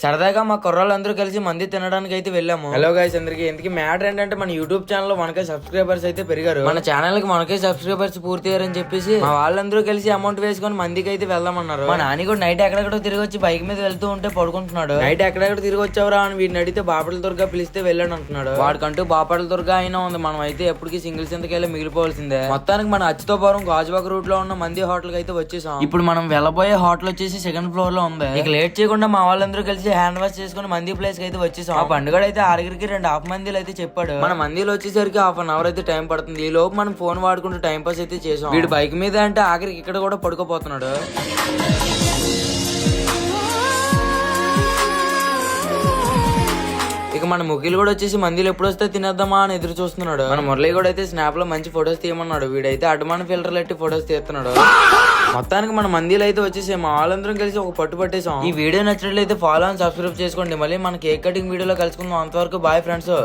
సరదాగా మా కుర్రాళ్ళందరూ కలిసి మంది తినడానికి అయితే వెళ్ళాము. హలో గైస్ అందరికి. ఎందుకు మ్యాటర్ ఏంటంటే మన యూట్యూబ్ ఛానల్ లో మనకే సబ్స్క్రైబర్స్ అయితే పెరిగారు. మన ఛానల్ కి మనకే సబ్స్క్రైబర్స్ పూర్తయ్యారని చెప్పేసి మా వాళ్ళందరూ కలిసి అమౌంట్ వేసుకొని మందికి అయితే వెళ్దామన్నారు. మా నాని కూడా నైట్ ఎక్కడెక్కడో తిరిగి వచ్చి బైక్ మీద వెళ్తూ ఉంటే పడుకుంటున్నాడు. నైట్ ఎక్కడెక్కడ తిరిగి వచ్చావరా అని వీడిని అడిగితే బాపట్ల దుర్గా పిలిస్తే వెళ్ళాడు అంటున్నాడు. వాడికంటూ బాపట్ల దుర్గా అయినా ఉంది. మనం అయితే ఎప్పటికీ సింగిల్ సింతకెళ్ళి మిగిలిపోవాల్సిందే. మొత్తానికి మన అచ్యుతపురం గాజువాక రూట్ లో ఉన్న మంది హోటల్ కి అయితే వచ్చేసాం. ఇప్పుడు మనం వెళ్ళబోయే హోటల్ వచ్చేసి సెకండ్ ఫ్లోర్ లో ఉంది. ఇక లేట్ చేయకుండా మా వాళ్ళందరూ కలిసి హ్యాండ్ వాష్ చేసుకుని మంది ప్లేస్ కి అయితే వచ్చేసాం. ఆ పండుగ అయితే ఆరుగురికి 2 హాఫ్ మందిలు అయితే చెప్పాడు. మన మందిలో వచ్చేసరికి హాఫ్ అన్ అవర్ అయితే టైం పడుతుంది. ఈ లోపు మనం ఫోన్ వాడుకుంటూ టైం పాస్ అయితే చేసాం. వీడు బైక్ మీద అంటే ఆఖరికి ఇక్కడ కూడా పడుకోపోతున్నాడు. ఇక మన ముగ్గులు కూడా వచ్చేసి మందిలో ఎప్పుడు వస్తే తినేద్దామా అని ఎదురు చూస్తున్నాడు. మన మురళి కూడా అయితే స్నాప్ లో మంచి ఫొటోస్ తీయమన్నాడు. వీడైతే అడ్వాన్ ఫిల్టర్లు ఎట్టి ఫొటోస్ తీస్తున్నాడు. మొత్తానికి మన మందిలో అయితే వచ్చేసి మా వాళ్ళందరం కలిసి ఒక పట్టు పట్టేసాం. ఈ వీడియో నచ్చినట్లయితే ఫాలో అండ్ సబ్స్క్రైబ్ చేసుకోండి. మళ్ళీ మన కేక్ కటింగ్ వీడియోలో కలుసుకుందాం. అంతవరకు బాయ్ ఫ్రెండ్స్.